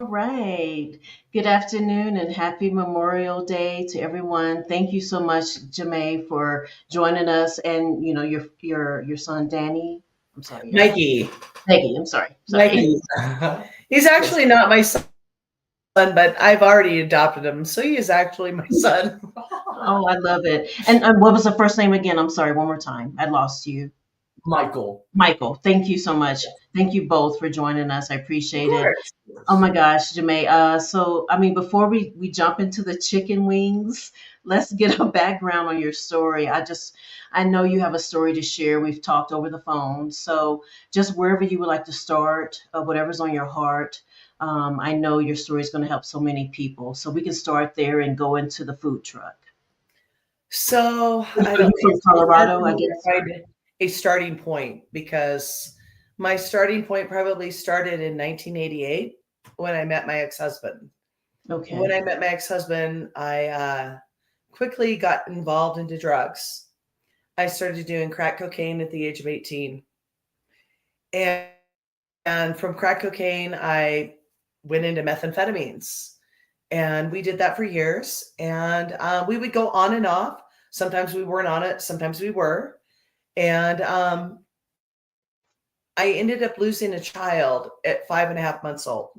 All right. Good afternoon and happy Memorial Day to everyone. Thank you so much, Jamae, for joining us, and your son Danny. I'm sorry, Mikey. Peggy. I'm sorry. Sorry. Mikey. He's Yes. actually not my son, but I've already adopted him, so he is actually my son. Oh, I love it. And what was the first name again? I'm sorry. One more time. I lost you. Michael. Michael. Thank you so much. Thank you both for joining us. I Of appreciate it. course. Oh my gosh, Jamae. So, I mean, before we jump into the chicken wings, let's get a background on your story. I know you have a story to share. We've talked over the phone. So, just wherever you would like to start, whatever's on your heart. I know your story is going to help so many people. So, we can start there and go into the food truck. So Are I you don't. from It's hard Colorado, for I me to guess? find a starting point because my starting point probably started in 1988 when I met my ex-husband. When Okay. I met my ex-husband, I quickly got involved into drugs. I started doing crack cocaine at the age of 18. And, and from crack cocaine, I went into methamphetamines. And we did that for years. And we would go on and off. Sometimes we weren't on it, sometimes we were. And I ended up losing a child at 5.5 months old.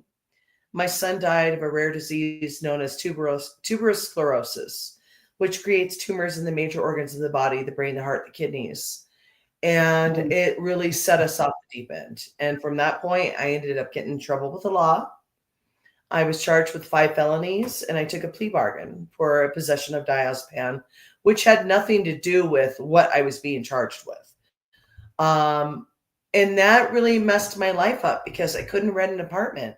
My son died of a rare disease known as tuberous sclerosis, which creates tumors in the major organs of the body, the brain, the heart, the kidneys. And Um, it really set us off the deep end. And from that point, I ended up getting in trouble with the law. I was charged with 5 felonies and I took a plea bargain for a possession of diazepam, which had nothing to do with what I was being charged with. Um, and that really messed my life up because I couldn't rent an apartment.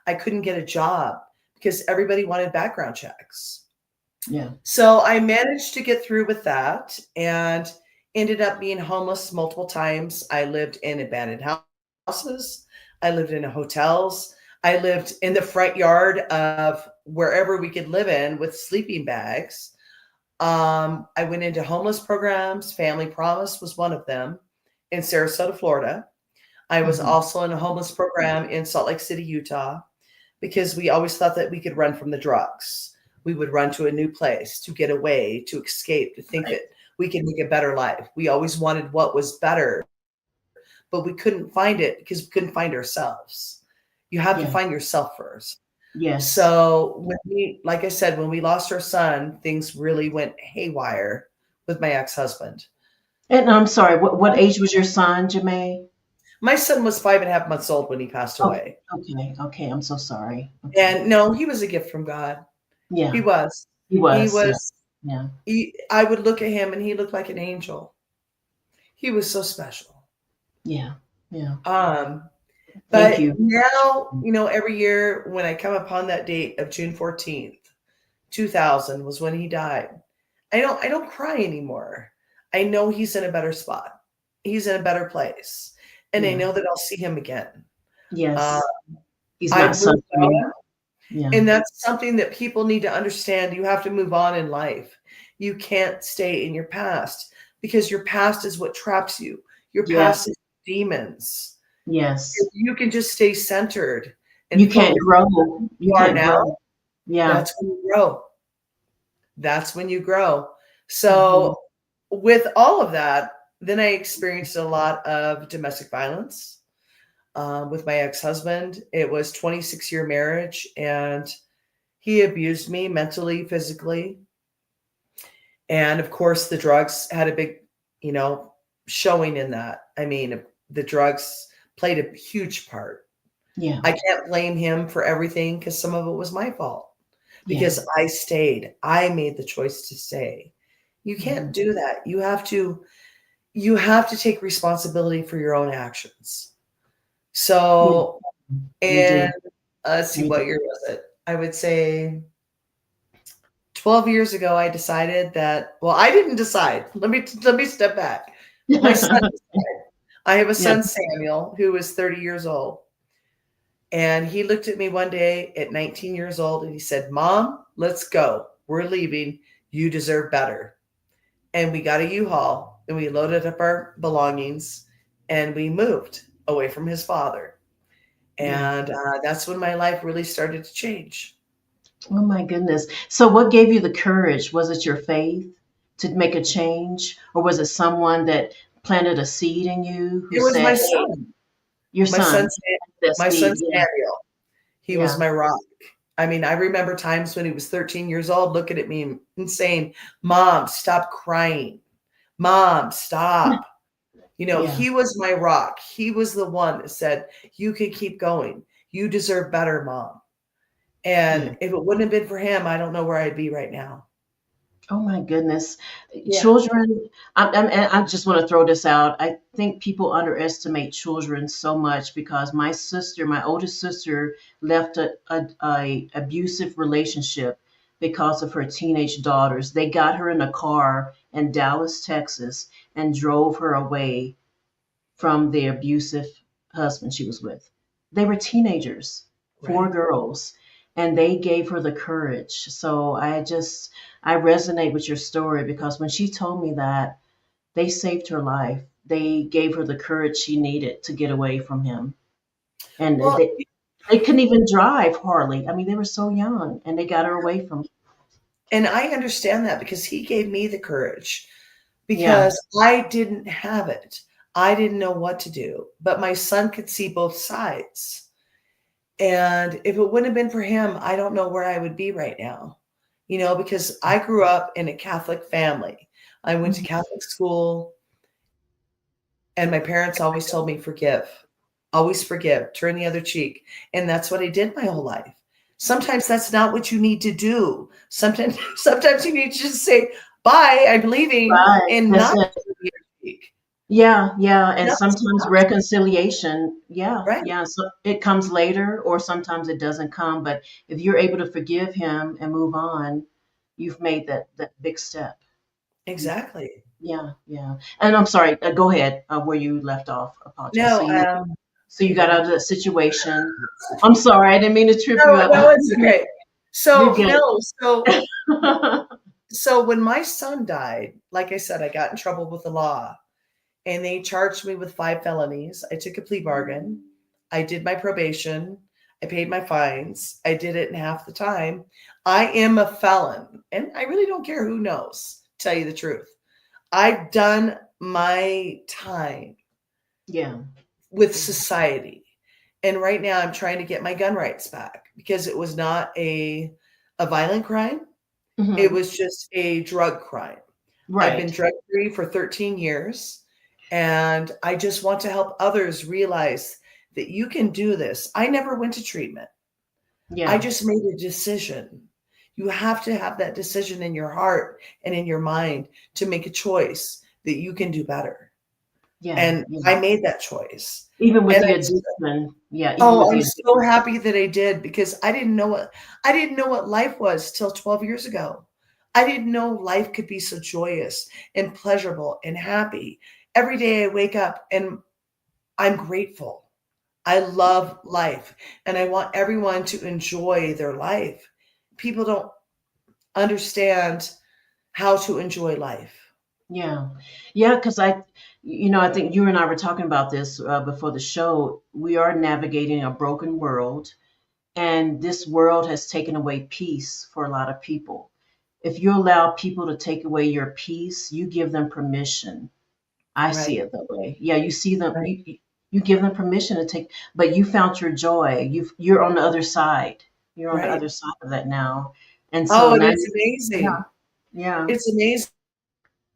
I couldn't get a job because everybody wanted background checks. yeah. So I managed to get through with that and ended up being homeless multiple times. I lived in abandoned houses. I lived in hotels. I lived in the front yard of wherever we could live in with sleeping bags. I went into homeless programs. Family Promise was one of them in Sarasota, Florida. I was Hmm. also in a homeless program in Salt Lake City, Utah, because we always thought that we could run from the drugs. We would run to a new place to get away, to escape, to think Right. that we could make a better life. We always wanted what was better, but we couldn't find it because we couldn't find ourselves. You have to find Yeah. yourself first. Yes. So when we, like I said, when we lost our son, things really went haywire with my ex-husband. And I'm sorry, what age was your son, Jamae? My son was 5.5 months old when he passed Oh, away. okay, okay. I'm so sorry. Okay. And no, he was a gift from God. He Yeah, was. he He was. Yeah, was yeah, I would look at him and he looked like an angel. He was so special. yeah, yeah. Um, Thank but you. now, every year when I come upon that date of June 14th, 2000 was when he died. I don't cry anymore. I know he's in a better spot. He's in a better place. And I Yeah. know that I'll see him again. Uh, Yes. He's not I've moved suffering. on. Yeah. And that's something that people need to understand. You have to move on in life. You can't stay in your past because your past is what traps you. Your past Yes. is demons. If Yes. you can just stay centered and You can't focus grow. on who You you are can't now, grow. Yeah. that's when you grow. That's when you grow. Hmm. So, with all of that, then I experienced a lot of domestic violence with my ex husband. It was 26-year marriage, and he abused me mentally, physically. And of course, the drugs had a big, you know, showing in that. I mean, the drugs played a huge part. Yeah. I can't blame him for everything because some of it was my fault Yeah. because I stayed. I made the choice to stay. You Hmm. can't do that. You have to take responsibility for your own actions. Yeah. So, You and do. let's see, You what do. year was it? I would say 12 years ago I decided that, well, I didn't decide. Let me step back. My son decided. I have a Yeah. son, Samuel, who is 30 years old. And he looked at me one day at 19 years old and he said, "Mom, let's go. We're leaving. You deserve better." And we got a U-Haul and we loaded up our belongings and we moved away from his father. Yeah. And that's when my life really started to change. Oh my goodness. So what gave you the courage? Was it your faith to make a change? Or was it someone that planted a seed in you who It was my said, hey, son, your my son, son, he planted that my seed? son Yeah. Samuel. He was Yeah. my rock. I mean, I remember times when he was 13 years old looking at me and saying, Mom, stop crying. Mom, stop. You know, Yeah. he was my rock. He was the one that said, You can keep going. You deserve better, Mom. Yeah. And if it wouldn't have been for him, I don't know where I'd be right now. Oh my goodness. Yeah. Children, I just want to throw this out. I think people underestimate children so much because my sister, my oldest sister, left a abusive relationship because of her teenage daughters. They got her in a car in Dallas, Texas, and drove her away from the abusive husband she was with. They were teenagers, four Right. girls, and they gave her the courage. So I resonate with your story because when she told me that, they saved her life. They gave her the courage she needed to get away from him. And Well, they couldn't even drive hardly. I mean, they were so young and they got her away from. and I understand that because he gave me the courage Yeah. because I didn't have it. I didn't know what to do, but my son could see both sides. And if it wouldn't have been for him, I don't know where I would be right now. You know, because I grew up in a Catholic family. I went to Mhm. Catholic school, and my parents always told me, always forgive, turn the other cheek. And that's what I did my whole life. Sometimes that's not what you need to do. Sometimes, sometimes you need to just say, bye, I'm leaving, Right. and That's not it. turn the other cheek. Yeah, yeah, and Not sometimes stop. reconciliation, yeah, Right. yeah, so it comes later or sometimes it doesn't come, but if you're able to forgive him and move on, you've made that big step. You've, Exactly. yeah, yeah. And I'm sorry, go ahead, where you left off. Apologize. No, So you got out of that situation. I'm sorry, I didn't mean to trip you no, up. no, it's okay. You're So good. no, so when my son died, like I said, I got in trouble with the law and they charged me with 5 felonies. I took a plea bargain. I did my probation. I paid my fines. I did it in half the time. I am a felon and I really don't care who knows, to tell you the truth. I've done my time Yeah. with society. And right now I'm trying to get my gun rights back because it was not a violent crime. It Hmm. was just a drug crime. I've been Right. drug free for 13 years and I just want to help others realize that you can do this. I never went to treatment. I Yeah. just made a decision. You have to have that decision in your heart and in your mind to make a choice that you can do better. Yeah. And Yeah. I made that choice. Even with And the I addiction. Yeah, even with Oh, the I'm so addiction. happy that I did because I didn't know what life was till 12 years ago. I didn't know life could be so joyous and pleasurable and happy. Every day I wake up and I'm grateful. I love life and I want everyone to enjoy their life. People don't understand how to enjoy life. Yeah. Yeah, because I think you and I were talking about this before the show. We are navigating a broken world, and this world has taken away peace for a lot of people. If you allow people to take away your peace, you give them permission. I see Right, it that way. Yeah, you see them, right, you give them permission to take, but you found your joy. You're on the other side. You're on the right. other side of that now. And so Oh, and now, it's yeah, amazing. yeah, It's amazing.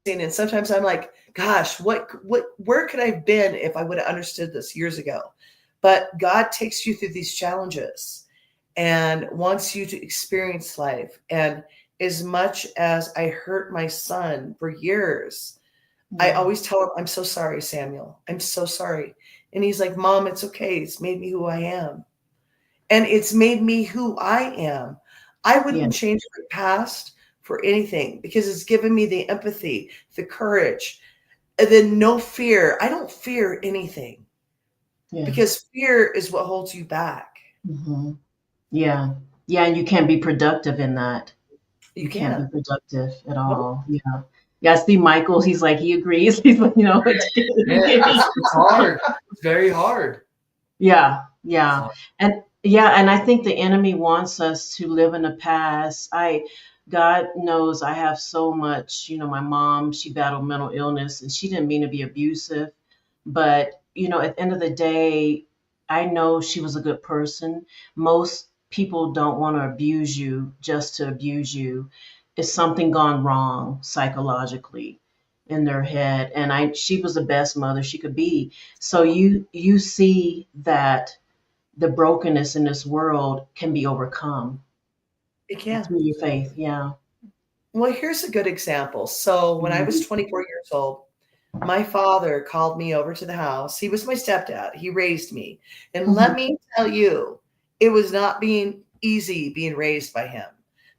And sometimes I'm like, gosh, where could I have been if I would have understood this years ago? But God takes you through these challenges and wants you to experience life. And as much as I hurt my son for years, I yeah, always tell him, I'm so sorry, Samuel. I'm so sorry. And he's like, Mom, it's okay. It's made me who I am. And it's made me who I am. I yeah, wouldn't change my past for anything because it's given me the empathy, the courage, and then no fear. I don't fear anything yeah. because fear is what holds you back. Hmm. Yeah. Yeah, and you can't be productive in that. You You can't be can't. productive at Nope. all. Yeah. Yeah, I see Michael, he's like, he agrees. He's like, it's Yeah, good. it's hard. It's very hard. Yeah, yeah. So And yeah, and I think the enemy wants us to live in the past. God knows I have so much, my mom, she battled mental illness and she didn't mean to be abusive, but at the end of the day, I know she was a good person. Most people don't want to abuse you just to abuse you. Is something gone wrong psychologically in their head? And she was the best mother she could be. So you see that the brokenness in this world can be overcome it can. through your faith. Yeah. Well, here's a good example. So when I was Mhm. 24 years old, my father called me over to the house. He was my stepdad. He raised me. And let Mhm. me tell you, it was not being easy being raised by him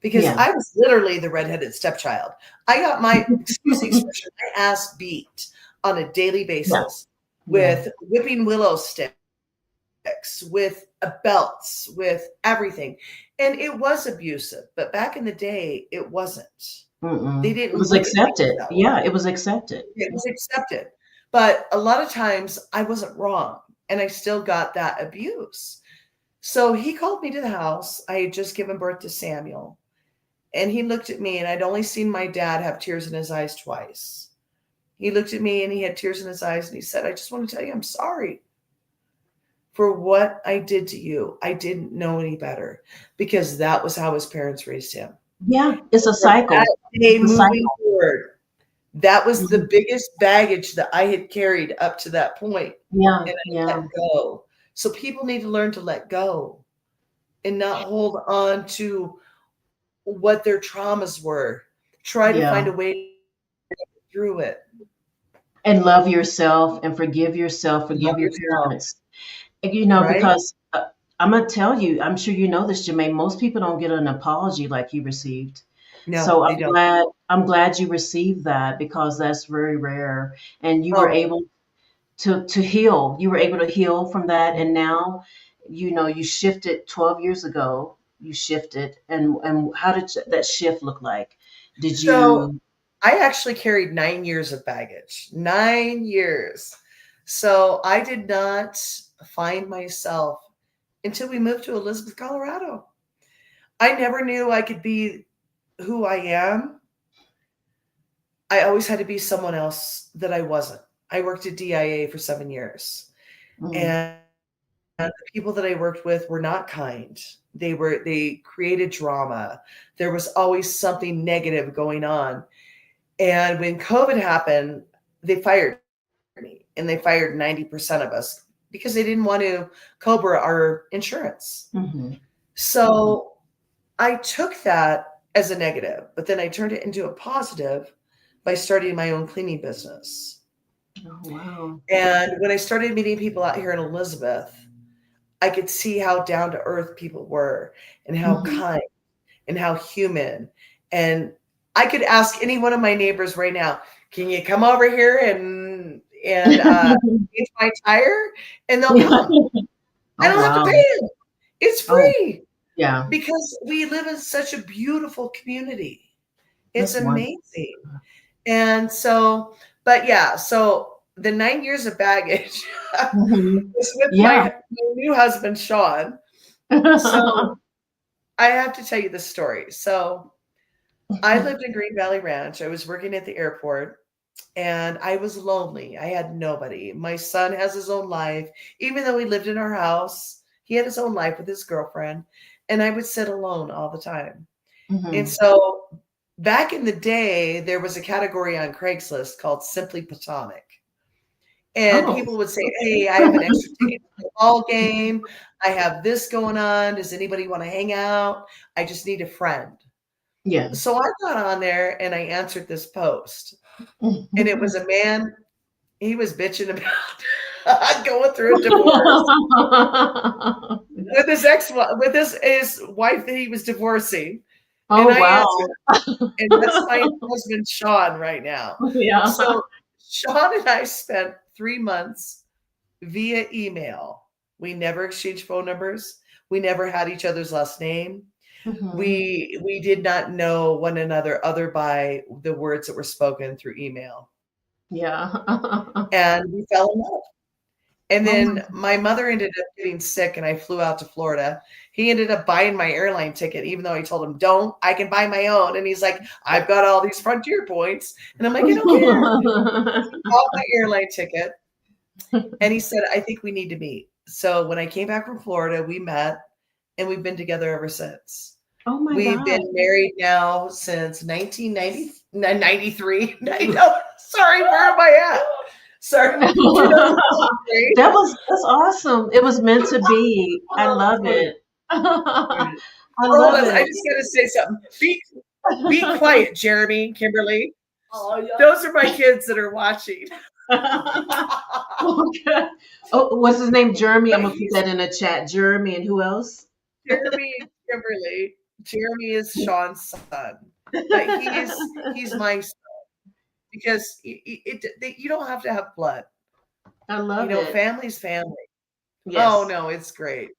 because Yeah. I was literally the redheaded stepchild. I got my, excuse the expression, my ass beat on a daily Yeah. basis Yeah. with whipping willow sticks, with belts, with everything. And it was abusive. But back in the day, it wasn't. They Mm-mm. It didn't was look at things accepted. that way. Yeah, it was accepted. It was accepted. But a lot of times I wasn't wrong and I still got that abuse. So he called me to the house. I had just given birth to Samuel. And he looked at me, and I'd only seen my dad have tears in his eyes twice. He looked at me and he had tears in his eyes and he said, I just want to tell you I'm sorry for what I did to you. I didn't know any better because that was how his parents raised him. Yeah, it's a From cycle. that day It's a moving cycle. forward, that was the Mhm. biggest baggage that I had carried up to that point, Yeah, and I yeah, let go. So people need to learn to let go and not hold on to what their traumas were. Try to find yeah. a way through it. And love yourself and forgive yourself, Love forgive your yourself, parents. right? Because I'm gonna tell you, I'm sure you know this, Jamae. Most people don't get an apology like you received. No, So they don't. I'm glad you received that because that's very rare. And you were Oh, able to heal. You were able to heal from that, and now, you shifted 12 years ago. You shifted, and how did that shift look like? Did so you? I actually carried 9 years of baggage. 9 years. So I did not find myself until we moved to Elizabeth, Colorado. I never knew I could be who I am. I always had to be someone else that I wasn't. I worked at DIA for 7 years, Mm, and the people that I worked with were not kind. They created drama. There was always something negative going on. And when COVID happened, they fired me and they fired 90% of us because they didn't want to Cobra our insurance. mhm. So I took that as a negative, but then I turned it into a positive by starting my own cleaning business. Oh, wow. And when I started meeting people out here in Elizabeth, I could see how down to earth people were and how Mhm. kind and how human. And I could ask any one of my neighbors right now, can you come over here and change my tire? And they'll Yeah. come. I Oh, don't have to wow. pay them. It's Oh, free yeah. because we live in such a beautiful community. It's That's wonderful. amazing. And so, but yeah, so the 9 years of baggage Mhm. was with Yeah. my new husband, Sean. So I have to tell you this story. So I lived in Green Valley Ranch. I was working at the airport and I was lonely. I had nobody. My son has his own life. Even though he lived in our house, he had his own life with his girlfriend. And I would sit alone all the time. And Mhm. so back in the day, there was a category on Craigslist called Simply Platonic. And Oh, people would say, okay. hey, I have an extra ticket to the ball game. I have this going on. Does anybody want to hang out? I just need a friend. Yeah. So I got on there and I answered this post. And it was a man, he was bitching about going through a divorce with his with his wife that he was divorcing. And Oh, I wow. answered, and that's my husband, Sean, right now. Yeah. So Sean and I spent 3 months via email. We never exchanged phone numbers. We never had each other's last name. Mhm. We did not know one another other by the words that were spoken through email. Yeah. And we fell in love. And Oh my then my mother ended up getting sick and I flew out to Florida. He ended up buying my airline ticket, even though I told him, don't, I can buy my own. And he's like, I've got all these Frontier points. And I'm like, I don't care. God. Bought my airline ticket. And he said, I think we need to meet. So when I came back from Florida, we met and we've been together ever since. Oh my We've God. been married now since 1993. No, sorry, where am I at? Sorry, 2023. That's awesome. It was meant to be. I love it. I Hold love on, I it. just got to say something. Be quiet, Jeremy, Kimberly. Those are my kids that are watching. Okay. Oh, what's his name? Jeremy. I'm But gonna put he's that in the chat. Jeremy and who else? Jeremy and Kimberly. Jeremy is Sean's son, but he's my son because you don't have to have blood. I love it. Family's family. Oh Yes. no, it's great.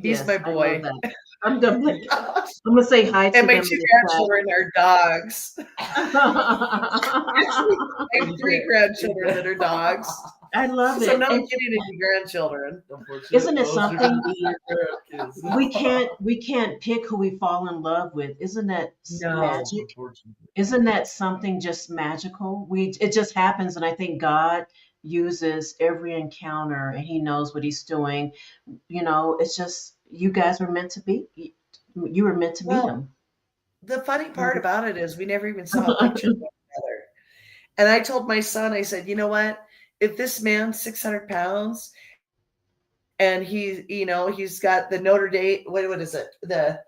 He's Yes. my I love boy. that. I'm gonna I'm gonna say hi And to my them two in the grandchildren are dogs. Actually, I have three grandchildren that are dogs. I love So it. now I'm And getting into grandchildren. isn't it something we can't pick who we fall in love with? Isn't that No. magic? Isn't that something just magical? We It just happens, and I think God uses every encounter, and He knows what He's doing. It's just you guys were meant to be. You were meant to meet Well, Him. the funny part about it is we never even saw a picture of one another. And I told my son, I said, you know what? If this man's 600 pounds and he's got the Notre Dame, what is it? It's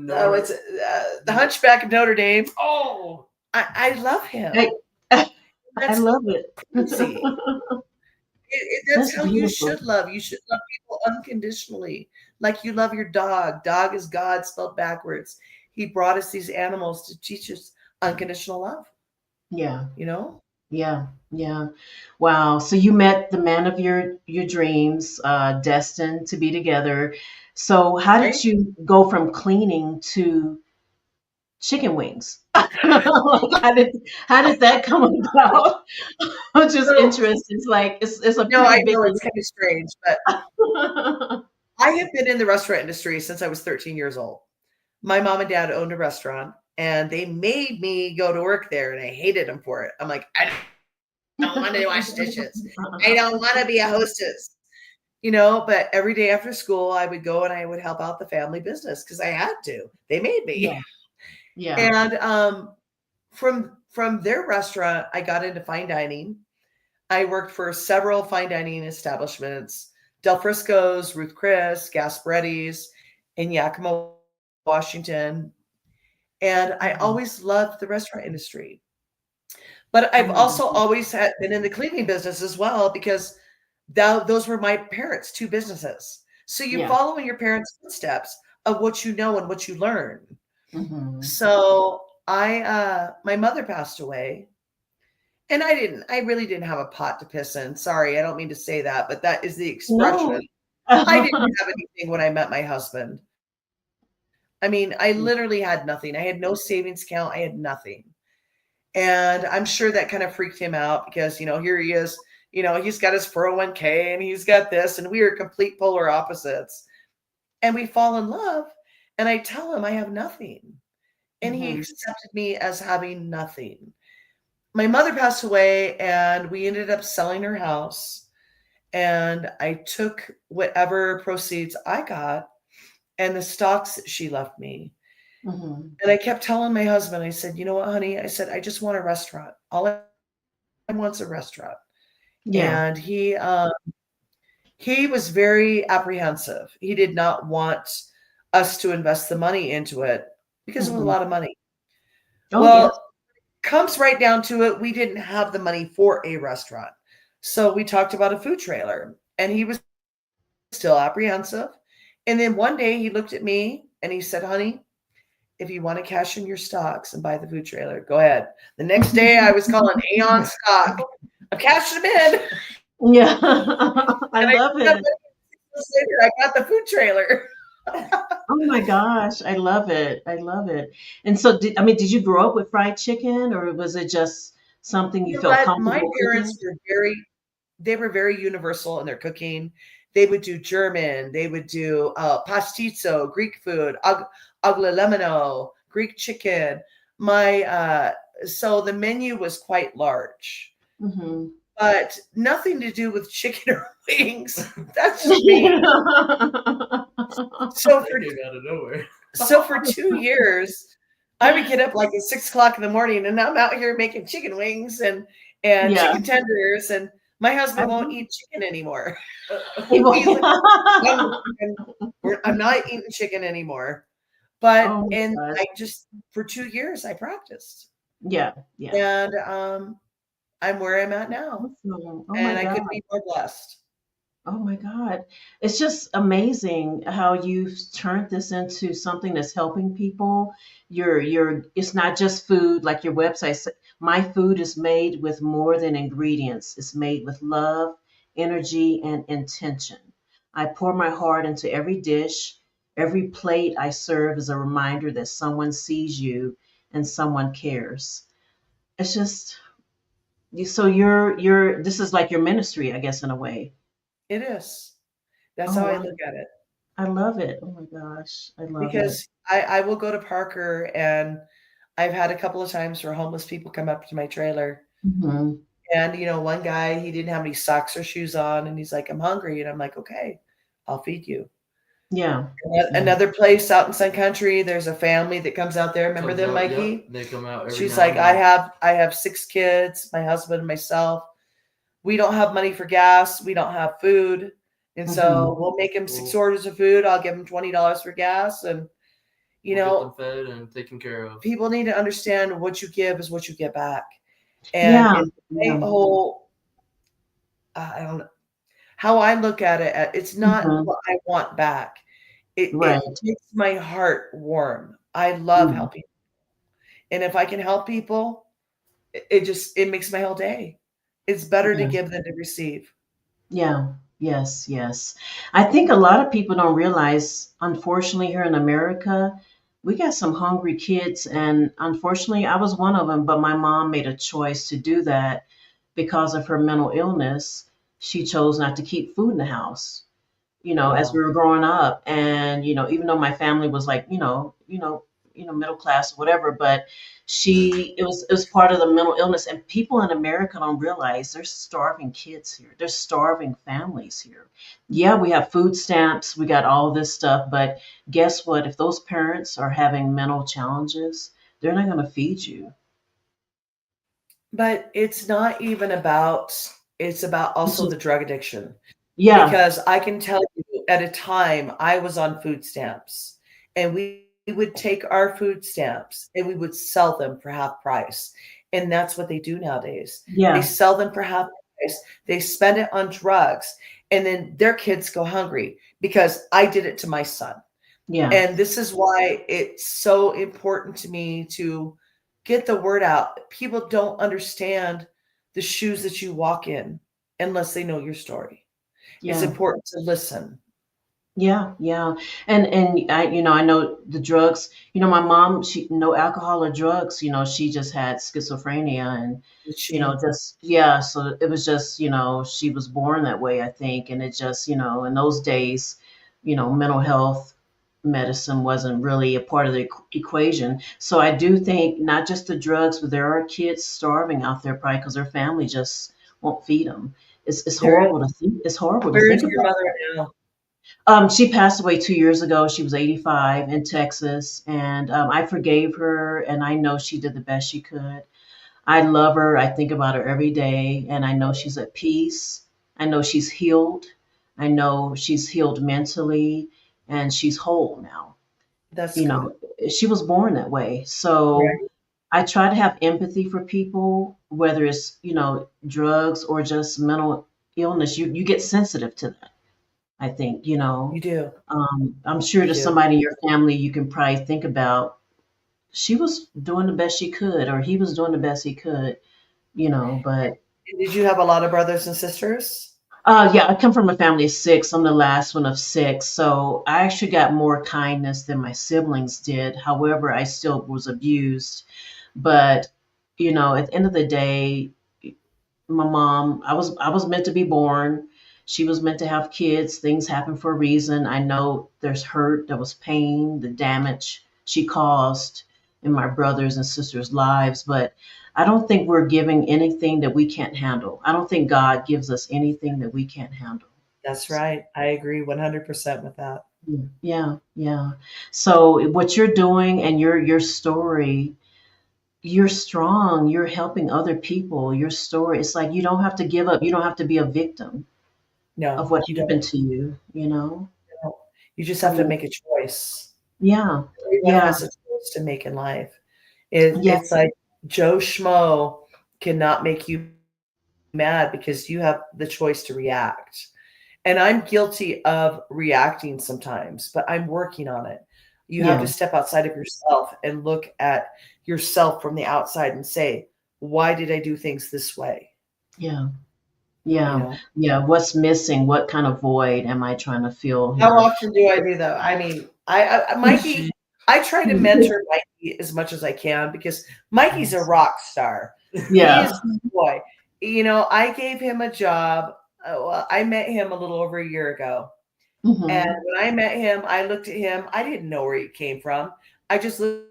the Hunchback of Notre Dame. Oh, I love him. I, I That's love it. crazy. That's That's how you beautiful. should love. You should love people unconditionally, like you love your dog. Dog is God spelled backwards. He brought us these animals to teach us unconditional love. Yeah. You know, Yeah, yeah. Wow. So you met the man of your dreams, destined to be together. So how did right? you go from cleaning to chicken wings? Like how did that come about? I'm just So interested. It's like it's a no, I pretty big know it's leap. kind of strange, but I have been in the restaurant industry since I was 13 years old. My mom and dad owned a restaurant, and they made me go to work there, and I hated them for it. I'm like, I don't want to wash dishes. I don't want to be a hostess. But every day after school, I would go and I would help out the family business because I had to. They made me. Yeah, yeah. And from their restaurant, I got into fine dining. I worked for several fine dining establishments: Del Frisco's, Ruth Chris, Gasparetti's in Yakima, Washington. And I Mhm. always loved the restaurant industry. But Oh I've my also goodness. always been in the cleaning business as well because those were my parents' two businesses. So you Yeah. follow in your parents' footsteps of what you know and what you learn. Hmm. So my mother passed away, and I really didn't have a pot to piss in. Sorry, I don't mean to say that, but that is the expression. No. I didn't have anything when I met my husband. I mean, I literally had nothing. I had no savings account. I had nothing. And I'm sure that kind of freaked him out because, here he is, he's got his 401k and he's got this, and we are complete polar opposites. And we fall in love, and I tell him I have nothing. And he Hmm. accepted me as having nothing. My mother passed away, and we ended up selling her house. And I took whatever proceeds I got and the stocks that she left me. Hmm. And I kept telling my husband, I said, you know what, honey? I said, I just want a restaurant. All I want is a restaurant. Yeah. And he was very apprehensive. He did not want us to invest the money into it because it was a Hmm. lot of money. Oh yes. Well, comes right down to it, we didn't have the money for a restaurant. So we talked about a food trailer, and he was still apprehensive. And then one day he looked at me and he said, honey, if you want to cash in your stocks and buy the food trailer, go ahead. The next day I was calling Aeon stock. I'm cashing them in. Yeah. I And I love got it. 6 months later, I got the food trailer. Oh my gosh, I love it. I love it. And so, did you grow up with fried chicken, or was it just something you You know felt what? My comfortable parents cooking? were they were very universal in their cooking. They would do German, they would do pastizo, Greek food, aglalemino, Greek chicken. My So the menu was quite large, Hmm. but nothing to do with chicken or wings. That's just me. So That for came out of nowhere. so for 2 years, I would get up like at 6 o'clock in the morning, and I'm out here making chicken wings and Yeah. chicken tenders, and my husband won't Oh, eat chicken anymore. people- He's like, "Done with chicken. I'm not eating chicken anymore." But oh and my gosh. I just for 2 years I practiced, Yeah. Yeah. and I'm where I'm at now, Awesome. Oh my and I couldn't God. be more blessed. Oh my God. It's just amazing how you've turned this into something that's helping people. It's not just food, like your website said. My food is made with more than ingredients. It's made with love, energy, and intention. I pour my heart into every dish. Every plate I serve is a reminder that someone sees you and someone cares. It's just so this is like your ministry, I guess, in a way. It is. That's Oh how I wow. look at it. I love it. Oh my gosh. I love it. Because I will go to Parker, and I've had a couple of times where homeless people come up to my trailer, Hmm. and one guy, he didn't have any socks or shoes on, and he's like, "I'm hungry," and I'm like, "Okay, I'll feed you." Yeah. Yeah. Another place out in Sun Country, there's a family that comes out there. Remember Comes them, out, yep. Mikey? They come out every She's now like, and I then. have I have 6 kids, my husband and myself. We don't have money for gas. We don't have food. And Hmm. so we'll make him six We'll, orders of food. I'll give him $20 for gas. And, you we'll get them know, fed and taken care of. people need to understand what you give is what you get back. And Yeah. in my Yeah. whole, I don't know, how I look at it, it's not Hmm. what I want back. It Right. makes my heart warm. I love Mm. helping. And if I can help people, it makes my whole day. It's better to Yeah. give than to receive. Yeah. Yes. Yes. I think a lot of people don't realize, unfortunately, here in America, we got some hungry kids. And unfortunately, I was one of them, but my mom made a choice to do that because of her mental illness. She chose not to keep food in the house. As we Wow. were growing up. And, even though my family was like, middle class or whatever, but it was part of the mental illness. And people in America don't realize there's starving kids here. There's starving families here. Yeah, we have food stamps, we got all this stuff, but guess what? If those parents are having mental challenges, they're not going to feed you. But it's not even about, it's about It's also just, the drug addiction. yeah, Because I can tell you at a time I was on food stamps, and we would take our food stamps and we would sell them for half price. And that's what they do nowadays. They yeah, sell them for half price. They spend it on drugs, and then their kids go hungry because I did it to my son. yeah, And this is why it's so important to me to get the word out. People don't understand the shoes that you walk in unless they know your story. It's yeah. important to listen. Yeah, yeah. And I know the drugs, my mom, she no alcohol or drugs, she just had schizophrenia and Did she? just yeah, so it was just, she was born that way, I think, and it just, in those days, mental health medicine wasn't really a part of the equation. So I do think not just the drugs, but there are kids starving out there probably because their family just won't feed them. It's There is. horrible to think. It's horrible to Where think is your about. mother now? She passed away 2 years ago. She was 85 in Texas, and I forgave her, and I know she did the best she could. I love her. I think about her every day, and I know she's at peace. I know she's healed. I know she's healed mentally, and she's whole now. That's You good. know, she was born that way. So Right. I try to have empathy for people, whether it's, drugs or just mental illness. You get sensitive to that. I think, You do. I'm sure You there's do. somebody in your family you can probably think about. She was doing the best she could, or he was doing the best he could, but And did you have a lot of brothers and sisters? yeah, I come from a family of six. I'm the last one of six. So I actually got more kindness than my siblings did. However, I still was abused. But, at the end of the day, my mom, I was meant to be born. She was meant to have kids. Things happen for a reason. I know there's hurt, there was pain, the damage she caused in my brothers and sisters' lives, but I don't think we're giving anything that we can't handle. I don't think God gives us anything that we can't handle. That's right. I agree 100% with that. Yeah, yeah. So what you're doing and your story, you're strong. You're helping other people. Your story, it's like you don't have to give up. You don't have to be a victim of No, what you don't. happened to you, you know? No. You just I have to mean, make a choice. yeah, Every one of yeah, us has a choice to make in life. It's yes, like Joe Schmo cannot make you mad because you have the choice to react. And I'm guilty of reacting sometimes, but I'm working on it. You have to yeah, step outside of yourself and look at yourself from the outside and say, why did I do things this way? yeah, You yeah, know, yeah. What's missing? What kind of void am I trying to fill how here? often do I do that? I mean, Mikey, She I try to mentor Mikey as much as I can because Mikey's a Yes. rock star. He Yeah. is a boy. I gave him a job. Well, I met him a little over a year ago. And Hmm. when I met him, I looked at him. I didn't know where he came from. I just looked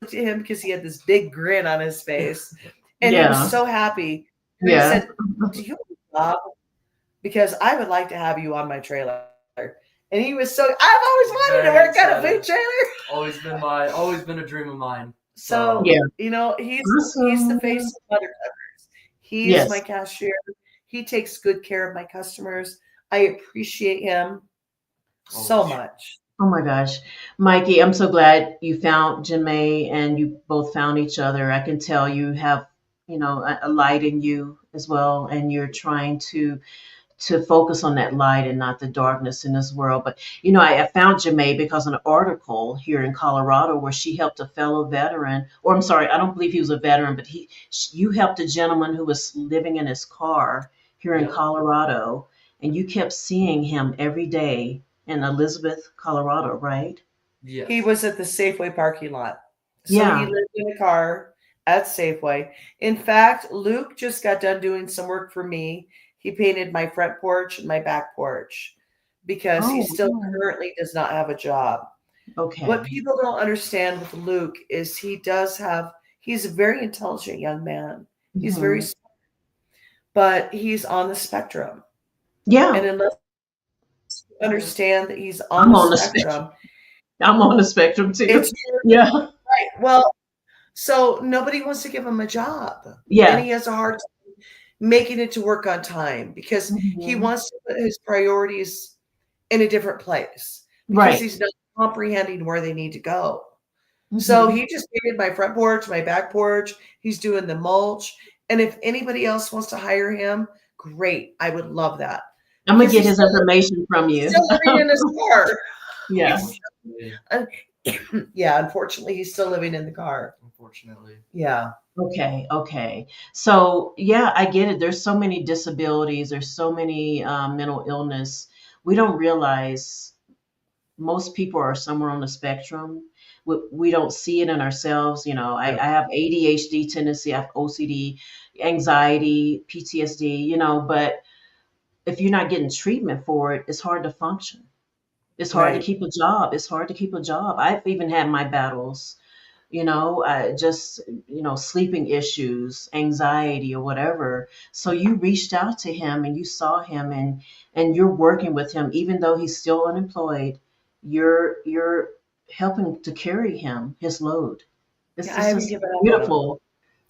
at him because he had this big grin on his face. And he was Yeah. so happy. And I Yeah. said, do you have a job? Because I would like to have you on my trailer. And he was so, I've always wanted to very work on a food excited. trailer. Always been a dream of mine. So, So Yeah. he's the Awesome. face of Mother Covers. He's my Yes. cashier. He takes good care of my customers. I appreciate him so always. much. Oh my gosh. Mikey, I'm so glad you found Jamae and you both found each other. I can tell you have, a light in you as well, and you're trying to focus on that light and not the darkness in this world. But I found Jamae because of an article here in Colorado where she helped a fellow veteran, or I'm sorry, I don't believe he was a veteran, but you helped a gentleman who was living in his car here in Yep. Colorado, and you kept seeing him every day in Elizabeth, Colorado, right? He Yes. was at the Safeway parking lot. So he Yeah. lived in a car at Safeway. In fact, Luke just got done doing some work for me. He painted my front porch and my back porch because he Oh, still wow. currently does not have a job. What Okay. people don't understand with Luke is he's a very intelligent young man. He's very, Hmm. but he's on the spectrum. And Yeah. unless you understand that he's on I'm the on the spectrum. spectrum, I'm on the spectrum too. it's your Yeah. right. Well, so nobody wants to give him a job. And Yeah. he has a hard time making it to work on time because he Hmm. wants to put his priorities in a different place because Right. he's not comprehending where they need to go. So Hmm. he just painted my front porch, my back porch. He's doing the mulch. And if anybody else wants to hire him, great. I would love that I'm gonna because get his information from he's you. still living in his car. Yeah. Unfortunately. Yeah, unfortunately, he's still living in the car. Unfortunately. Yeah. Okay. Okay. So yeah, I get it. There's so many disabilities. There's so many mental illness. We don't realize most people are somewhere on the spectrum. We don't see it in ourselves. I Yep. have ADHD tendency. I have OCD, anxiety, PTSD. But if you're not getting treatment for it, it's hard to function. It's hard to Right. keep a job. It's hard to keep a job. I've even had my battles, just, sleeping issues, anxiety or whatever. So you reached out to him and you saw him and you're working with him, even though he's still unemployed, you're helping to carry him, his load. Yeah, I It's haven't just given up on him. beautiful.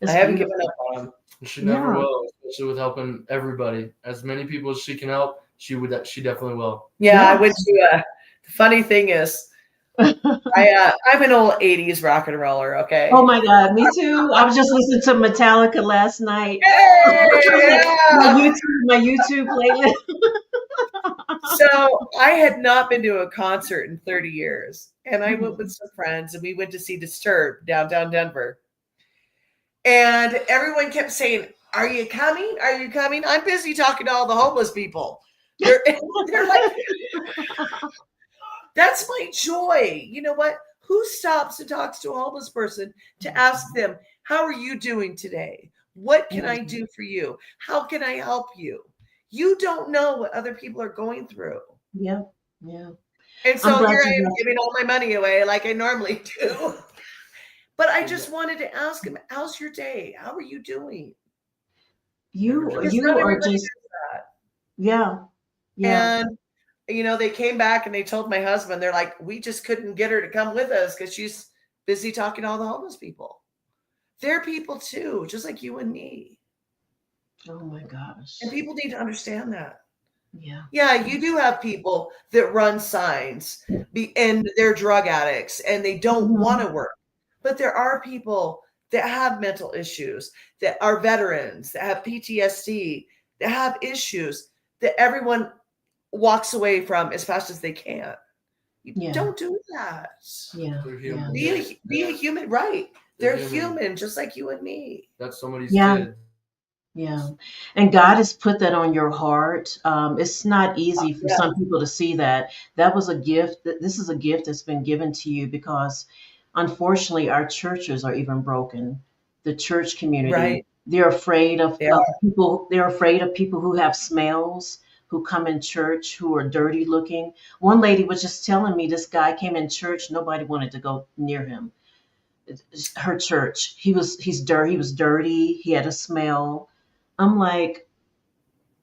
I It's haven't given beautiful. up on him. And she never Yeah. will, especially with helping everybody. As many people as she can help, she definitely will. Yeah, I Yeah. went to the funny thing is I'm an old 80s rock and roller, Oh okay? my God, me too. I was just listening to Metallica last night. Hey, My yeah. YouTube playlist. So I had not been to a concert in 30 years. And I went with Mhm. some friends and we went to see Disturbed downtown Denver. And everyone kept saying, are you coming? Are you coming? I'm busy talking to all the homeless people. They're like, that's my joy. You know what? Who stops and talks to a homeless person to ask them, how are you doing today? What can I Mhm. do for you? How can I help you? You don't know what other people are going through. Yeah. Yeah. And I'm so glad here I you am have giving all my money away like I normally do. But I Well, just wanted to ask him, how's your day? How are you doing? never Because judge. not you are everybody just does that. yeah. Yeah. And they came back and they told my husband, they're like, we just couldn't get her to come with us because she's busy talking to all the homeless people. They're people too, just like you and me. Oh my And gosh. people need to understand that. Yeah. Yeah, you do have people that run signs and they're drug addicts and they don't want Mhm. to work. But there are people that have mental issues, that are veterans, that have PTSD, that have issues that everyone walks away from as fast as they can. You Yeah. don't do that. Yeah. They're Yeah. human. Be a human, right? They're They're human. human, just like you and me. That's somebody's Yeah. kid. Yeah. And God has put that on your heart. It's not easy for Yeah, some people to see that. That was a gift. This is a gift that's been given to you because unfortunately our churches are even broken. The church community, right. they're afraid They are. of people, they're afraid of people who have smells, who come in church, who are dirty looking. One lady was just telling me this guy came in church, nobody wanted to go near him. Her church. He was dirty, he had a smell. I'm like,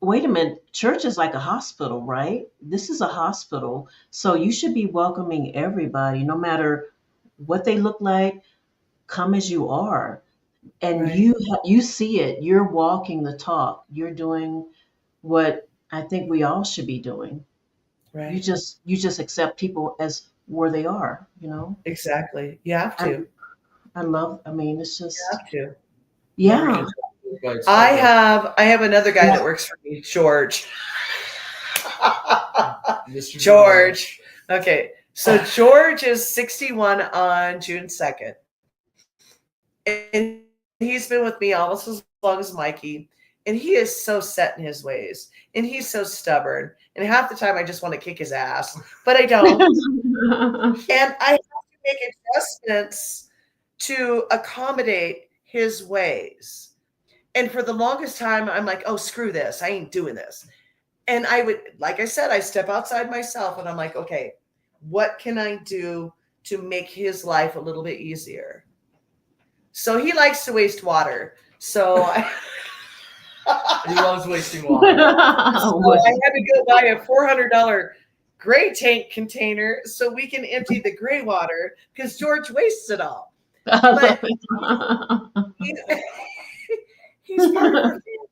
wait a minute, church is like a hospital, right? This is a hospital. So you should be welcoming everybody, no matter what they look like, come as you are. And Right, you see it. You're walking the talk. You're doing what I think we all should be doing. right. You just accept people as where they are, you know? Exactly. You have I to. I love, I mean, it's You just have to. Nobody can yeah. tell you advice. I Okay. have I have another guy that Yeah. works for me, George. Mr. Jamae. George. Okay. So George is 61 on June 2nd. And he's been with me almost as long as Mikey. And he is so set in his ways. And he's so stubborn. And half the time I just want to kick his ass, but I don't. And I have to make adjustments to accommodate his ways. And for the longest time, I'm like, oh, screw this. I ain't doing this. And I would, like I said, I step outside myself and I'm like, okay, what can I do to make his life a little bit easier? So he likes to waste water. So I, He loves wasting water. so I had to go buy a $400 gray tank container so we can empty the gray water because George wastes it all. I But love it. he, he's part of our family.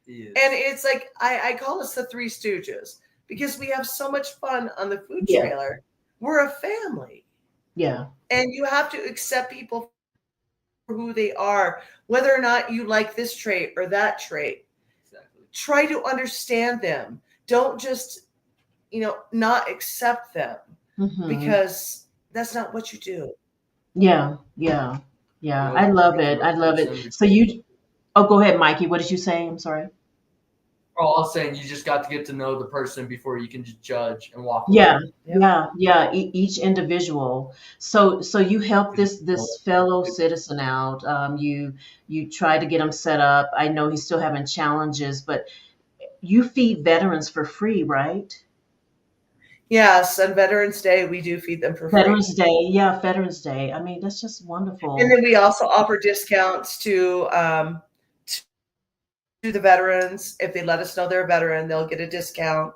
He is. And it's like I call us the Three Stooges because we have so much fun on the food Yeah. trailer. We're a family. Yeah. And you have to accept people for who they are, whether or not you like this trait or that trait. Exactly. Try to understand them. Don't just, not accept them Hmm. because that's not what you do. Yeah. Yeah. You Yeah. always I love meet the it. I right love it. person So before. you, oh, go ahead, Mikey. What did you say? I'm sorry. Oh, I was saying you just got to get to know the person before you can just judge and walk Yeah. away. Yep. Yeah. Yeah. Each individual. So you help this fellow citizen out. You try to get him set up. I know he's still having challenges, but you feed veterans for free, right? Yes, on Veterans Day, we do feed them for free. Veterans Day. Yeah. Veterans Day. I mean, that's just And wonderful. then we also offer discounts to the veterans. If they let us know they're a veteran, they'll get a discount.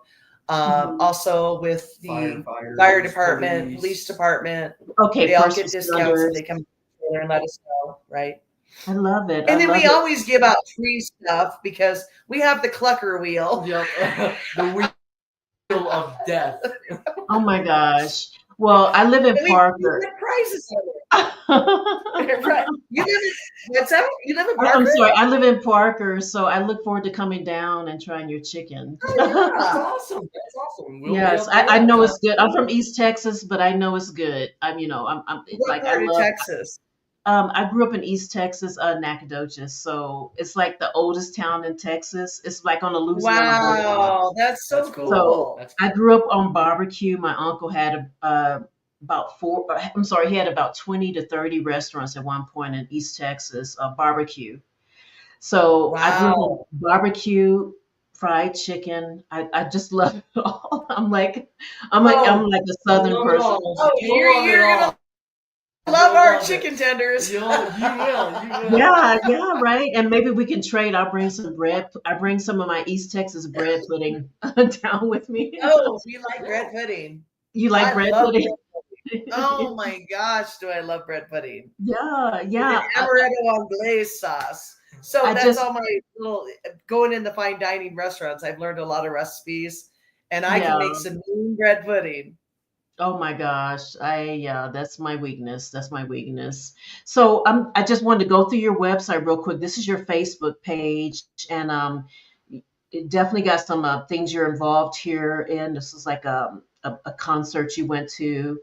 Mhm. Also with the fire Firefighters, department, police police. department, Okay. they all First get discounts if responders. they come together and let us know, right? I love it. I And then love we it. always give out free stuff because we have the clucker wheel. Yep. The wheel of death. Oh my gosh. Well, I live in And we Parker. get prizes on I'm it. Right. What's that? You live in Parker? sorry. I live in Parker, so I look forward to coming down and trying your chicken. Oh That's yeah. awesome. That's awesome. We'll be Yes, up there I that know time. it's good. I'm from East Texas, but I know it's good. I'm What like I part of love. Texas? I grew up in East Texas, Nacogdoches, so it's like the oldest town in Texas. It's like on the Louisiana border. Wow, that's That's so cool. So cool. That's I cool. grew up on barbecue. My uncle had about four. I'm sorry, he had about 20 to 30 restaurants at one point in East Texas, barbecue. So I grew up on Wow. barbecue, fried chicken. I just love it all. I'm Oh, like a You southern love it person. all. oh, You'll love it you're gonna all. love You'll our love it. chicken tenders. You will. You will. Yeah, yeah, right. And maybe we can trade. I'll bring some bread. I bring some of my East Texas bread pudding down with me. Oh, we like bread pudding. You like I bread love pudding? bread. Oh my gosh, do I love bread pudding Yeah, with an yeah. amaretto on glaze sauce. So I that's just all my little going in the fine dining restaurants. I've learned a lot of recipes, and I can yeah. make some mean bread pudding. Oh my gosh. Yeah, that's my weakness. That's my weakness. So I just wanted to go through your website real quick. This is your Facebook page, and it definitely got some things you're involved here in. This is like a concert you went to,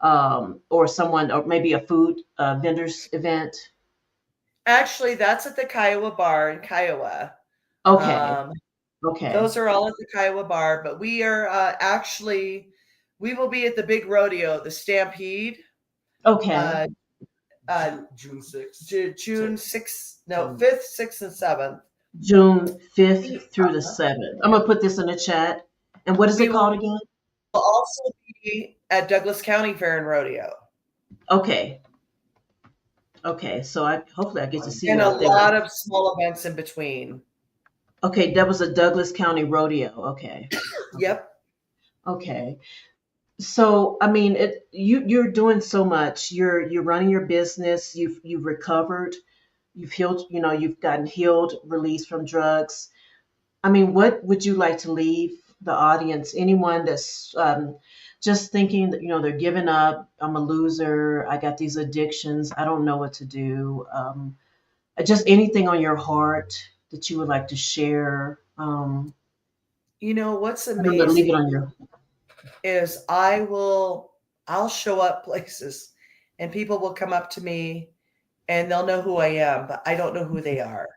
or someone, or maybe a food vendors event. Actually, that's at the Kiowa Bar in Kiowa. Okay, Um, okay, those are all at the Kiowa Bar, but we are actually we will be at the big rodeo, the Stampede, okay. uh, uh, June 6th. June 6th, no, Um, 5th, 6th, and 7th. June 5th through the Uh, 7th. I'm gonna put this in the chat. And what is we it will called again? also be at Douglas County Fair and Rodeo, Okay, okay. So I hopefully I get to see and you a out there. lot of small events in between. Okay, that was a Douglas County rodeo. Okay. Okay. Yep. Okay. So, I mean, you're doing so much. You're running your business. You've recovered. You've healed. You've gotten healed, released from drugs. I mean, what would you like to leave the audience? Anyone that's just thinking that they're giving up. I'm a loser. I got these addictions. I don't know what to do. Just anything on your heart that you would like to share. You know what's I don't know. Leave it amazing on your. is I'll show up places and people will come up to me and they'll know who I am, but I don't know who they are.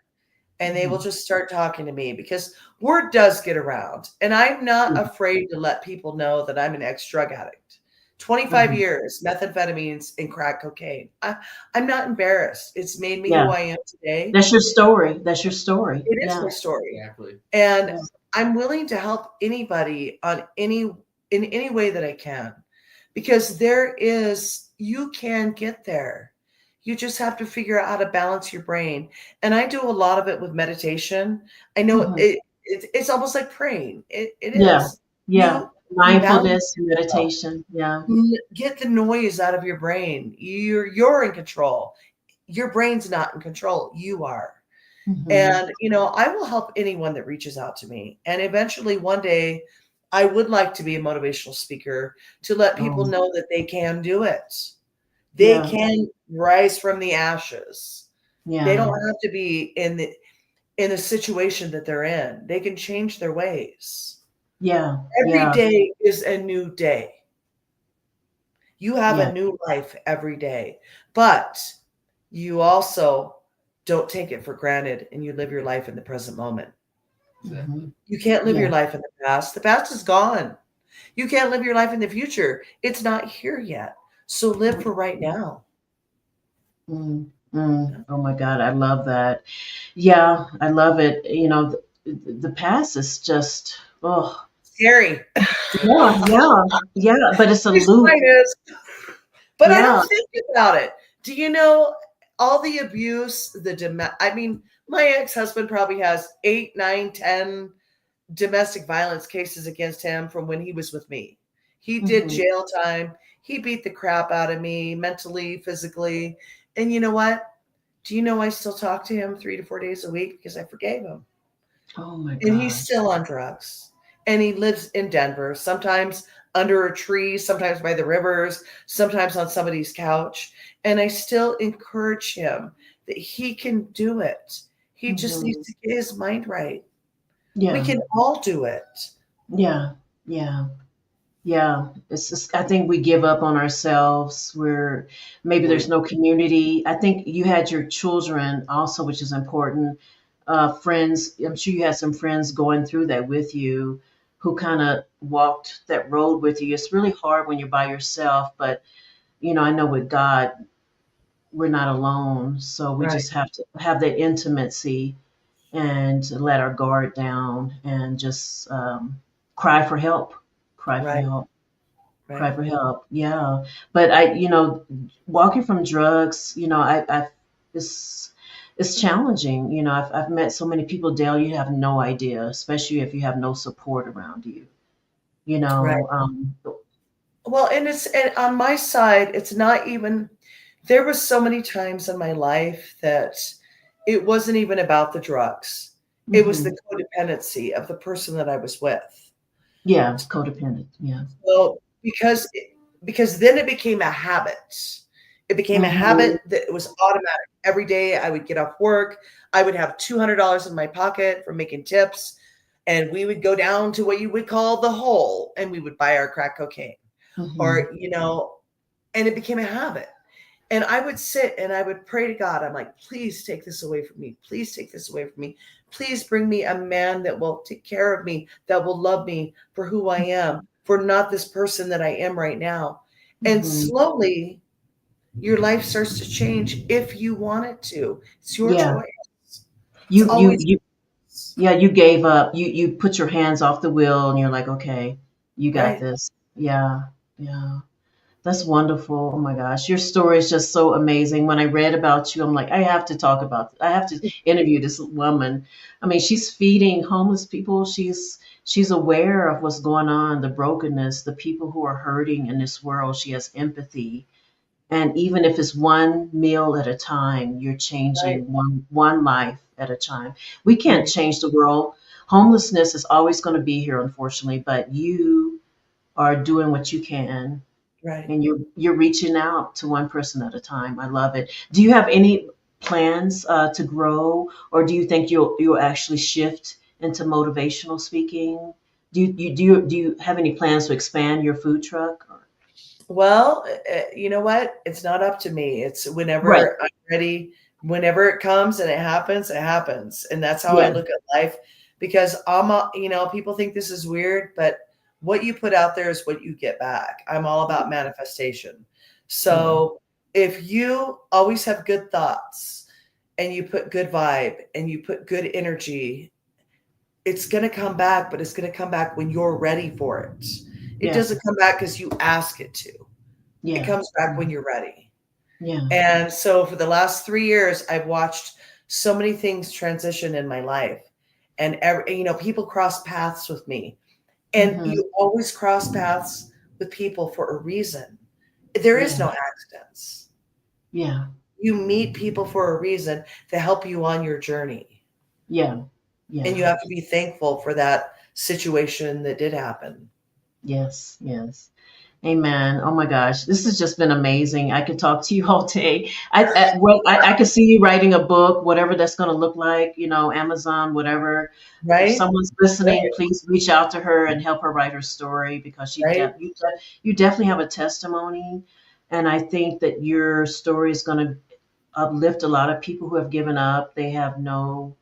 And they will Mhm. just start talking to me because word does get around. And I'm not afraid to let people know that I'm an ex drug addict. 25 Mhm. years, methamphetamines and crack cocaine. I'm not embarrassed. It's made me who Yeah. I am today. That's your story. That's your story. It is Yeah. my story. exactly. And Yeah. I'm willing to help anybody in any way that I can because you can get there. You just have to figure out how to balance your brain. And I do a lot of it with meditation. I know Mhm. it's almost like praying. It Yeah. is. Yeah. You balance Mindfulness, yourself. meditation. Yeah. Get the noise out of your brain. You're in control. Your brain's not in control. You are. Mhm. And, I will help anyone that reaches out to me. And eventually, one day, I would like to be a motivational speaker to let people Oh, know that they can do it. They yeah. can rise from the ashes. They don't Yeah. have to be in the situation that they're in. They can change their ways. Yeah. Every Yeah. day is a new day. You have Yeah. a new life every day, but you also don't take it for granted and you live your life in the present moment. Mhm. Exactly. You can't live Yeah. your life in the past. The past is gone. You can't live your life in the future. It's not here yet. So live for right now. Mm. Mm. Oh my God, I love that. Yeah, I love it. The past is just, oh, Scary. yeah, yeah, yeah. But it's a Please loop. mine is. But I Yeah. don't think about it. Do you know all the abuse, I mean, my ex-husband probably has 8, 9, 10 domestic violence cases against him from when he was with me. He did Hmm. jail time. He beat the crap out of me mentally, physically. And you know what? Do you know I still talk to him 3 to 4 days a week because I forgave him? Oh my And he's gosh. still on drugs. And he lives in Denver, sometimes under a tree, sometimes by the rivers, sometimes on somebody's couch. And I still encourage him that he can do it. He just needs Hmm. to get his mind right. We Yeah. can all do it. Yeah. Yeah. Yeah, it's just, I think we give up on ourselves. Maybe there's no community. I think you had your children also, which is important. Friends, I'm sure you had some friends going through that with you who kind of walked that road with you. It's really hard when you're by yourself, but I know with God, we're not alone. So we Right. just have to have the intimacy and to let our guard down and just cry for help. Cry for Right. help. Cry Right. for help. Yeah. But walking from drugs, it's, it's challenging. I've met so many people, Dale, you have no idea, especially if you have no support around you, you Right. know. Well, and on my side, it's not even, there was so many times in my life that it wasn't even about the drugs. It was Hmm. the codependency of the person that I was with. Yeah, codependent. Yeah. So because then it became a habit. It became a Hmm. habit that it was automatic. Every day I would get off work, I would have $200 in my pocket from making tips, and we would go down to what you would call the hole, and we would buy our crack cocaine, Hmm. or and it became a habit. And I would sit and I would pray to God. I'm like, please take this away from me. Please take this away from me. Please bring me a man that will take care of me, that will love me for who I am, for not this person that I am right now. And Hmm. slowly, your life starts to change if you want it to. It's your Yeah. choice. It's You, you, always you, yeah, you gave up. You put your hands off the wheel and you're like, okay, you got right. this. Yeah. Yeah. That's wonderful. Oh my gosh. Your story is just so amazing. When I read about you, I'm like, I have to talk about, I have to interview this woman. I mean, she's feeding homeless people. She's aware of what's going on, the brokenness, the people who are hurting in this world. She has empathy. And even if it's one meal at a time, you're Right. changing one life at a time. We can't Right. change the world. Homelessness is always going to be here, unfortunately, but you are doing what you can Right. and you're reaching out to one person at a time. I love it. Do you have any plans to grow, or do you think you'll actually shift into motivational speaking? Do you have any plans to expand your food truck? Well, you know what? It's not up to me. It's Right. whenever I'm ready, whenever it comes and it happens, it happens. And that's how I Yeah. look at life because people think this is weird, but what you put out there is what you get back. I'm all about manifestation. Yeah. So if you always have good thoughts and you put good vibe and you put good energy, it's going to come back, but it's going to come back when you're ready for it. It Yeah. doesn't come back because you ask it to. It Yeah. comes back when you're ready. Yeah. And so for the last 3 years, I've watched so many things transition in my life. And people cross paths with me. And Hmm. you always cross paths with people for a reason. There is Yeah. no accidents. Yeah. You meet people for a reason to help you on your journey. Yeah. And Yeah. you have to be thankful for that situation that did happen. Yes. Yes. Amen. Oh my gosh, this has just been amazing. I could talk to you all day. I could see you writing a book, whatever that's going to look like. Amazon, whatever. If Right? someone's Right? listening, please reach out to her and help her write her story because Right? you definitely have a testimony, and I think that your story is going to uplift a lot of people who have given up. They have no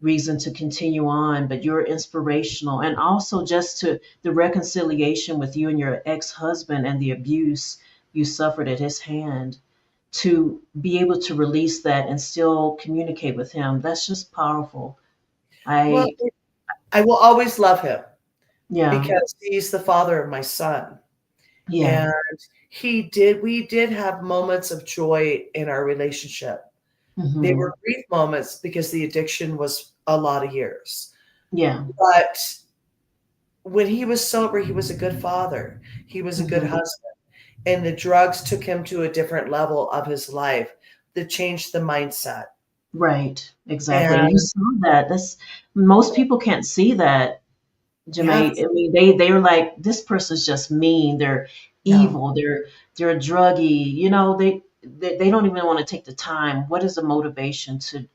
reason to continue on, but you're inspirational. And also just to the reconciliation with you and your ex-husband and the abuse you suffered at his hand, to be able to release that and still communicate with him. That's just powerful. Well, I I will always love him Yeah. because he's the father of my son. Yeah. And we did have moments of joy in our relationship. They Hmm. were brief moments because the addiction was a lot of years. Yeah. But when he was sober, he was a good father. He was a good Hmm. husband. And the drugs took him to a different level of his life that changed the mindset. Right. Exactly. And you And saw that. That's Most people can't see that. Jamae, yes, I mean, they're like, this person's just mean. They're no, evil. They're a druggie. They don't even want to take the time. What is the motivation to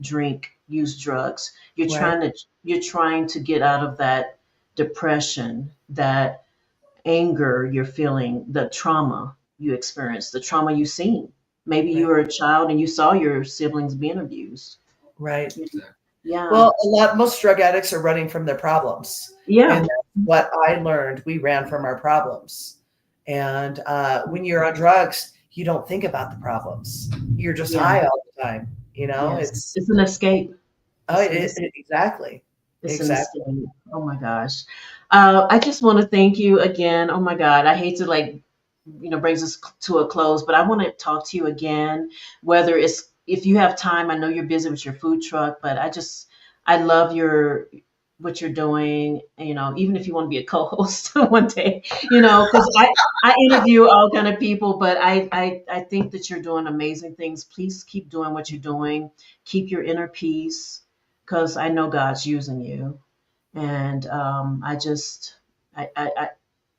drink, use drugs? right, You're trying to get out of that depression, that anger you're feeling, the trauma you experienced, the trauma you've seen. Maybe you right, were a child and you saw your siblings being abused. right. Yeah. Well, most drug addicts are running from their problems. And Yeah. that's what I learned. We ran from our problems. And when you're on drugs, you don't think about the problems. You're just Yeah. high all the time. You know, Yes. it's It's an escape. oh, It's an es- exactly, it's an exactly. escape. Oh my gosh. I just want to thank you again. Oh my God. I hate to like, brings us to a close, but I want to talk to you again, whether it's if you have time. I know you're busy with your food truck, but I love what you're doing, even if you want to be a co-host one day, because I interview all kind of people, but I think that you're doing amazing things. Please keep doing what you're doing. Keep your inner peace, because I know God's using you. And I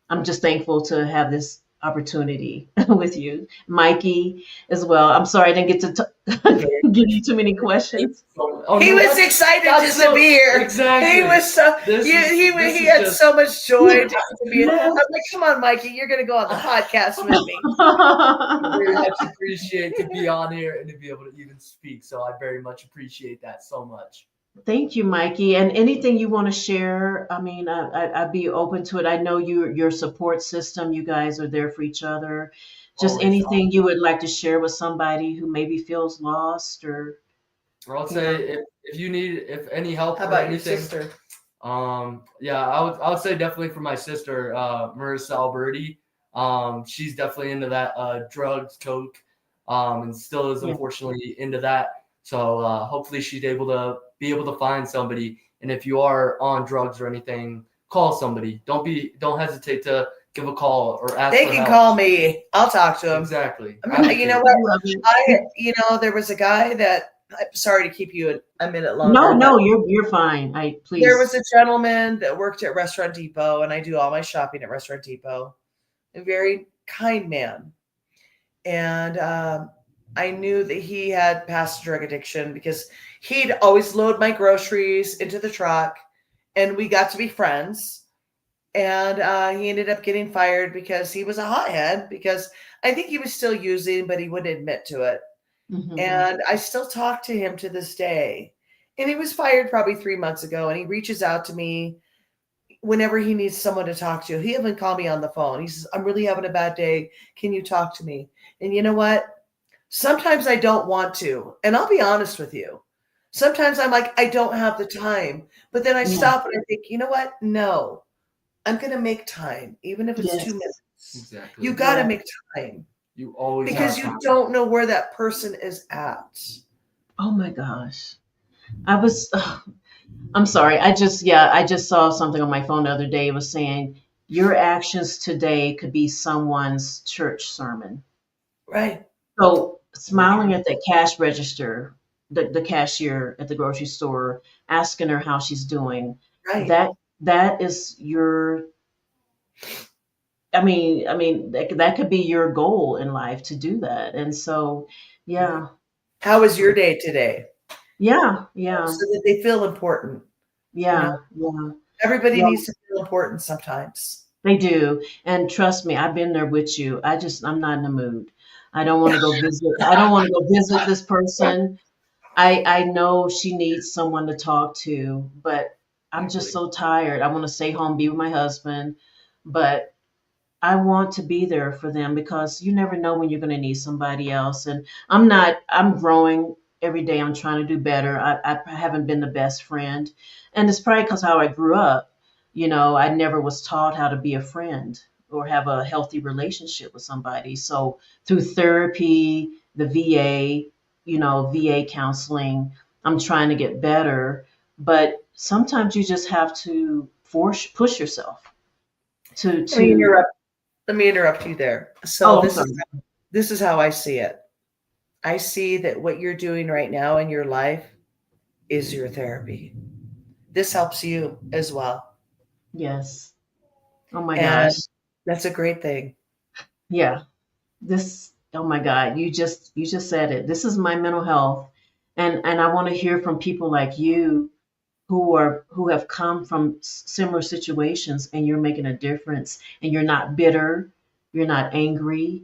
I'm just thankful to have this opportunity with you, Mikey, as well. I'm sorry I didn't get to give you too many questions. Oh He no, was excited that's just to be so here. exactly. He was so This you, is this he is had just so much joy to be. I'm Yes. like, come on, Mikey, you're gonna go on the podcast with me. very much appreciate to be on here and to be able to even speak. So I very much appreciate that so much. Thank you, Mikey. And anything you want to share, I mean, I'd be open to it. I know your support system, you guys are there for each other. Just Always. anything you would like to share with somebody who maybe feels lost or, Or I'll you say know, if you need if any help How or about your anything, sister? yeah, I would say definitely for my sister, Marissa Alberti. She's definitely into that drugs, coke, and still is yeah, unfortunately into that. So hopefully she's able to find somebody. And if you are on drugs or anything, call somebody. Don't hesitate to give a call or ask They for can help. call me. I'll talk to them. Exactly. I mean, you know Advocate. what? I love it. There was a guy that. I'm sorry to keep you a minute No, longer, but no, you're fine. there was Please. a gentleman that worked at Restaurant Depot, and I do all my shopping at Restaurant Depot. A very kind man, and I knew that he had past drug addiction because he'd always load my groceries into the truck, and we got to be friends. And he ended up getting fired because he was a hothead. Because I think he was still using, but he wouldn't admit to it. Hmm. And I still talk to him to this day. And he was fired probably 3 months ago, and he reaches out to me whenever he needs someone to talk to. He even called me on the phone. He says, I'm really having a bad day. Can you talk to me? And you know what? Sometimes I don't want to. And I'll be honest with you. Sometimes I'm like, I don't have the time. But then I Yeah. stop and I think, you know what? No, I'm going to make time, even if it's Yes. 2 minutes. You Exactly. got to Yeah. make time You always because have you to. don't know where that person is at. Oh my gosh. I was I'm sorry. I just saw something on my phone the other day. It was saying your actions today could be someone's church sermon. Right. So So smiling true. at the cash register, the cashier at the grocery store, asking her how she's doing, Right. that that is your I mean that could be your goal in life to do that. And so Right. yeah. How was your day today? Yeah, yeah, So that they feel important. You know, yeah, yeah. everybody Yeah, needs to feel important sometimes. they do. And trust me, I've been there with you. I'm not in the mood. I don't want to go visit. I don't want to go visit this person. I know she needs someone to talk to, but I'm just Exactly. so tired. I want to stay home, be with my husband, but I want to be there for them because you never know when you're going to need somebody else. And I'm growing every day. I'm trying to do better. I haven't been the best friend. And it's probably because how I grew up. I never was taught how to be a friend or have a healthy relationship with somebody. So through therapy, the VA, VA counseling, I'm trying to get better. But sometimes you just have to push yourself Let me to interrupt. Let me interrupt you there. So Oh, I'm this is sorry. this is how I see it. I see that what you're doing right now in your life is your therapy. This helps you as well. Yes. Oh my gosh. And that's a great thing. Yeah. Oh my God. You just said it. This is my mental health. And I want to hear from people like you who have come from similar situations and you're making a difference and you're not bitter, you're not angry.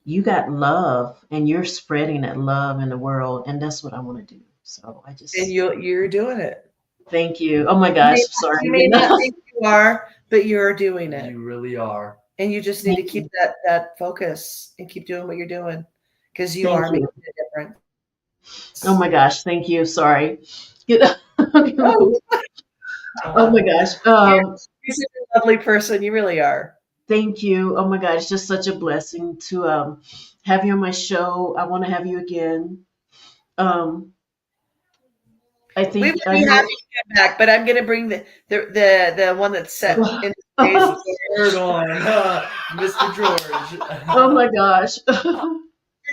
You got love and you're spreading that love in the world and that's what I want to do. So I And just you're doing it. thank you. Oh my You gosh. may Sorry. you I'm may getting not think you are, but you're doing it. You really are. And you just need to Thank keep you. that focus and keep doing what you're doing because you Thank are making you. a difference. Oh my gosh. Thank you. Sorry. Oh, Oh my gosh. you're such a lovely person. You really are. Thank you. Oh my God, it's just such a blessing to have you on my show. I want to have you again. Um, I We think would I be know. happy to come back, but I'm going to bring the one that's set in space. The third one, Mr. George. Oh my gosh.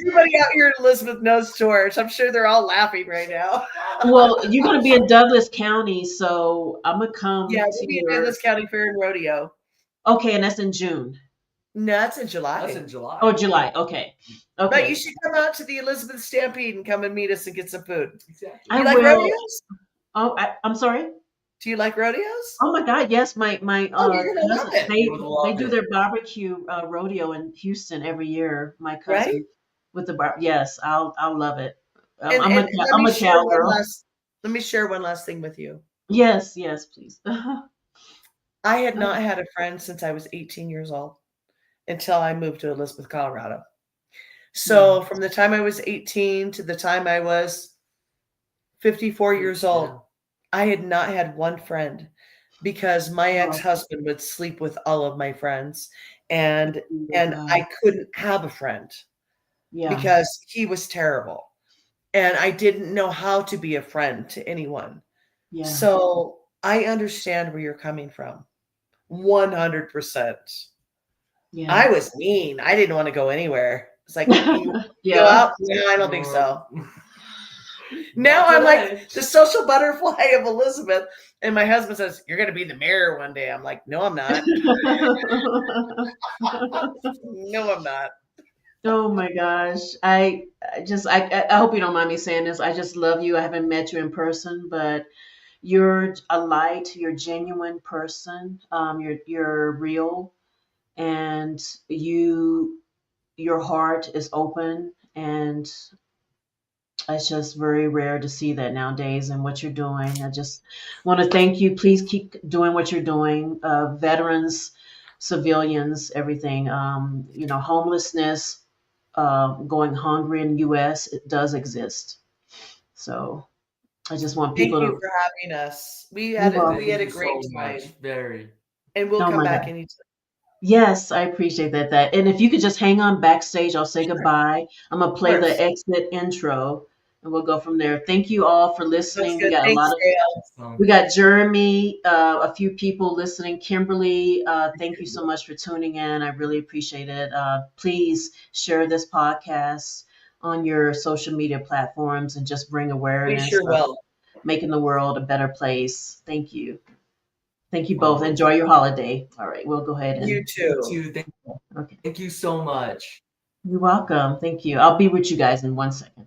Everybody out here in Elizabeth knows George. I'm sure they're all laughing right now. Well, you're gonna be in Douglas County, so I'm gonna Yeah, come we'll to be in your. Douglas County Fair and Rodeo. Okay, and that's in June. No, that's in That's July. in July. Oh, July. Okay. But you Okay. should come out to the Elizabeth Stampede and come and meet us and get some food. Exactly. I You like will. rodeos? Oh, I'm sorry. Do you like rodeos? Oh my God, yes, my Oh, you're gonna love cousin, it, You would they love do it. their barbecue rodeo in Houston every year. My right? cousin with the yes, I'll love it. And let I'm me a share one cowgirl. last let me share one last thing with you. Yes, yes, please. I had not had a friend since I was 18 years old until I moved to Elizabeth, Colorado. Yeah, So from the time I was 18 to the time I was 54 years old, Yeah. I had not had one friend because my oh, ex-husband would sleep with all of my friends and my and God. I couldn't have a friend Yeah, because he was terrible. And I didn't know how to be a friend to anyone. yeah, So I understand where you're coming from. 100%. yeah. I was mean. I didn't want to go anywhere. It's like, you go Yeah. out? No, I don't think so. Now Not I'm today. like the social butterfly of Elizabeth. And my husband says, you're going to be the mayor one day. I'm like, no, I'm not. No, I'm not. Oh my gosh. I hope you don't mind me saying this. I just love you. I haven't met you in person, but you're a light, you're a genuine person. You're real, and your heart is open, and it's just very rare to see that nowadays and what you're doing. I just want to thank you. Please keep doing what you're doing. Veterans, civilians, everything. Homelessness, going hungry in the U.S. It does exist. So I just want Thank people you to. for having us. You We Thank had welcome. a you great so much. time. Very. And we'll Oh come my back God. anytime. Yes, I appreciate that. And if you could just hang on backstage, I'll say Sure. goodbye. I'm gonna Of play the course. exit intro, and we'll go from there. Thank you all for Sounds listening. We good. got a lot Thanks, of. Dale. We got Jeremy, a few people listening. Kimberly, thank you so much for tuning in. I really appreciate it. Please share this podcast on your social media platforms and just bring We awareness sure of will. making the world a better place. Thank you. Thank you both. Oh, Enjoy your holiday. All right, we'll go ahead You and. you too. too. Okay. Thank you so much. You're welcome. Thank you. I'll be with you guys in 1 second.